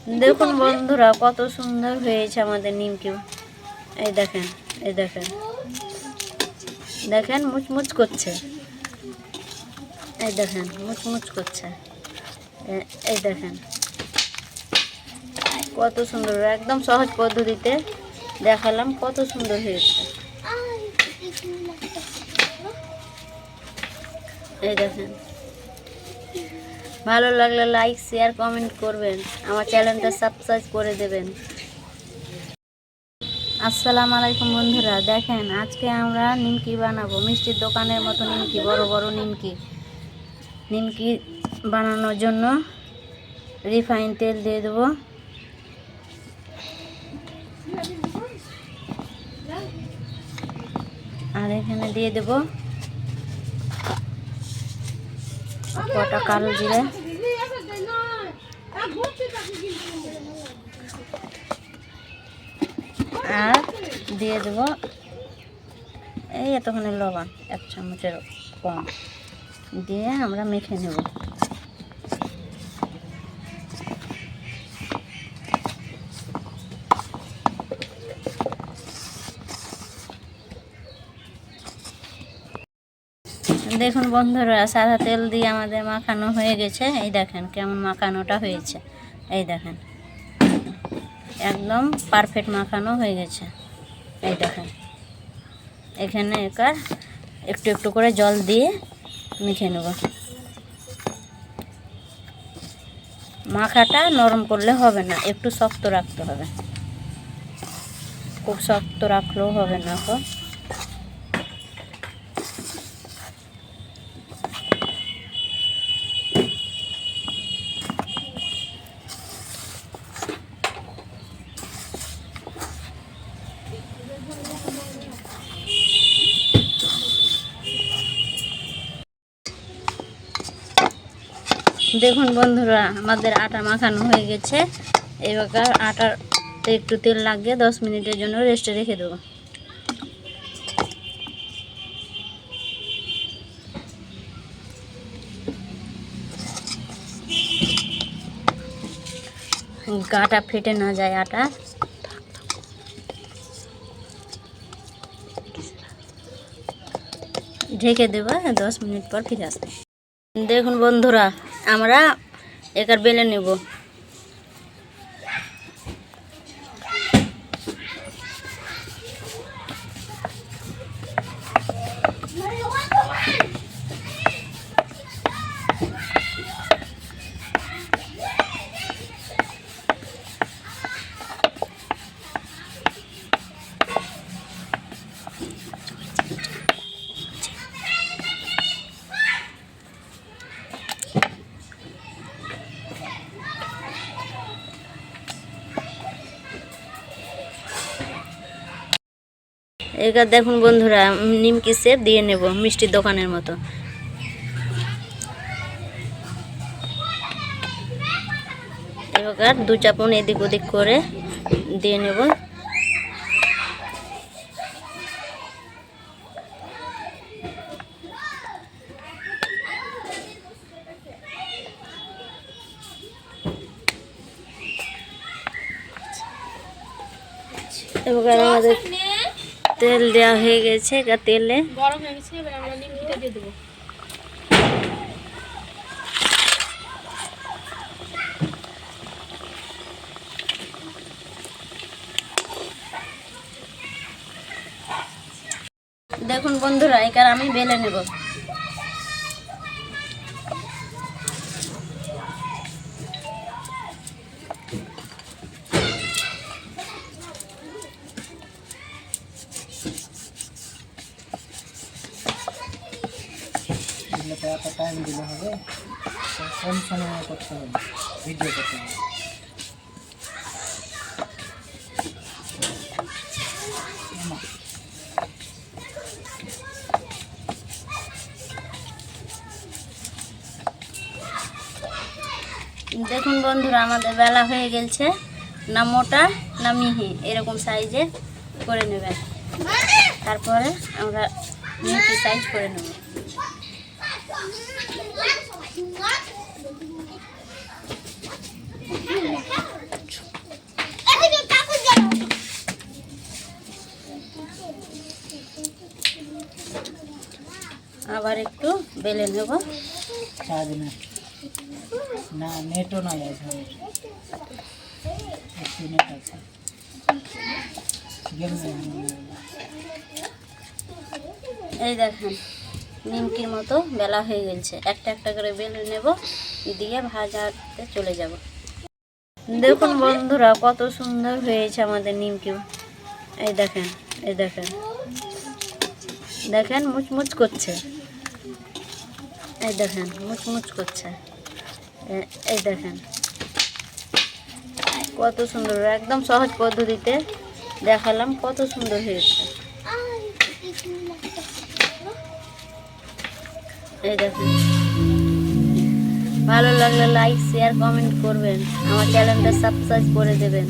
দেখুন বন্ধুরা কত সুন্দর হয়েছে আমাদের নিমকি। এই দেখেন, এই দেখেন, দেখেন মুচমুচ করছে। এই দেখেন মুচমুচ করছে। এই দেখেন কত সুন্দর, একদম সহজ পদ্ধতিতে দেখালাম, কত সুন্দর হয়েছে। এই দেখেন, ভালো লাগলে লাইক শেয়ার কমেন্ট করবেন, আমার চ্যানেলটা সাবস্ক্রাইব করে দেবেন। আসসালামু আলাইকুম বন্ধুরা, দেখেন আজকে আমরা নিমকি বানাবো, মিষ্টির দোকানের মতো নিমকি, বড় বড় নিমকি। নিমকি বানানোর জন্য রিফাইন তেল দিয়ে দেবো, আর এখানে দিয়ে দেবো কটা কালো জিরে, আর দিয়ে দেবো এই এতখানি লবণ, 1 চামচের কম দিয়ে আমরা মেখে নেব। দেখুন বন্ধুরা, সাদা তেল দিয়ে আমাদের মাখানো হয়ে গেছে। এই দেখেন কেমন মাখানোটা হয়েছে। এই দেখেন একদম পারফেক্ট মাখানো হয়ে গেছে। এই দেখেন এখানে এবার একটু একটু করে জল দিয়ে মেখে নেব। মাখাটা নরম করলে হবে না, একটু শক্ত রাখতে হবে, খুব শক্ত রাখলেও হবে না। দেখুন বন্ধুরা, আমাদের আটা মাখানো হয়ে গেছে। এবার আটাতে একটু তেল লাগিয়ে 10 মিনিটের জন্য রেস্টে রেখে দেবো। গাটা ফেটে না যায় আটা। ঢেকে দেবো, 10 মিনিট পর ফিরে আসবে। দেখুন বন্ধুরা, আমরা একার বেলে নেব। এবার দেখুন বন্ধুরা, নিমকি শেপ দিয়ে নেব মিষ্টির দোকানের মতো। এবার 2 চামচ এদিক ওদিক করে দিয়ে নেব। এবার আমাদের তেল দেওয়া হয়ে গেছে, তেলে গরম হয়ে গেছে। এবার আমরা নিমকিটা দিয়ে দেবো। দেখুন বন্ধুরা, এবার আমি বেলে নেব। টাইম দিলে হবে, কম সময় করতে হবে, ভিডিও করতে হবে। দেখুন বন্ধুরা, আমাদের বেলা হয়ে গেছে। না মোটা না মিহি, এরকম সাইজে করে নেবেন। তারপরে আমরা নিমকি সাইজ করে নেব। একটু বেলে নেব। চার্জ না, না নেটও নয় আজ আমার, একটু নেট আছে, গেম এই দেখেন নিমকির মতো বেলা হয়ে গেছে। একটা একটা করে বেলে নেব, দিয়ে ভাজাতে চলে যাব। দেখুন বন্ধুরা কত সুন্দর হয়েছে আমাদের নিমকি। এই দেখেন, এই দেখেন, দেখেন মুচমুচ করছে। এই দেখেন মুচমুচ করছে। এই দেখেন কত সুন্দর, একদম সহজ পদ্ধতিতে দেখালাম, কত সুন্দর হয়েছে। এই দেখেন, ভালো লাগলে লাইক শেয়ার কমেন্ট করবেন, আমার চ্যানেলটা সাবস্ক্রাইব করে দেবেন।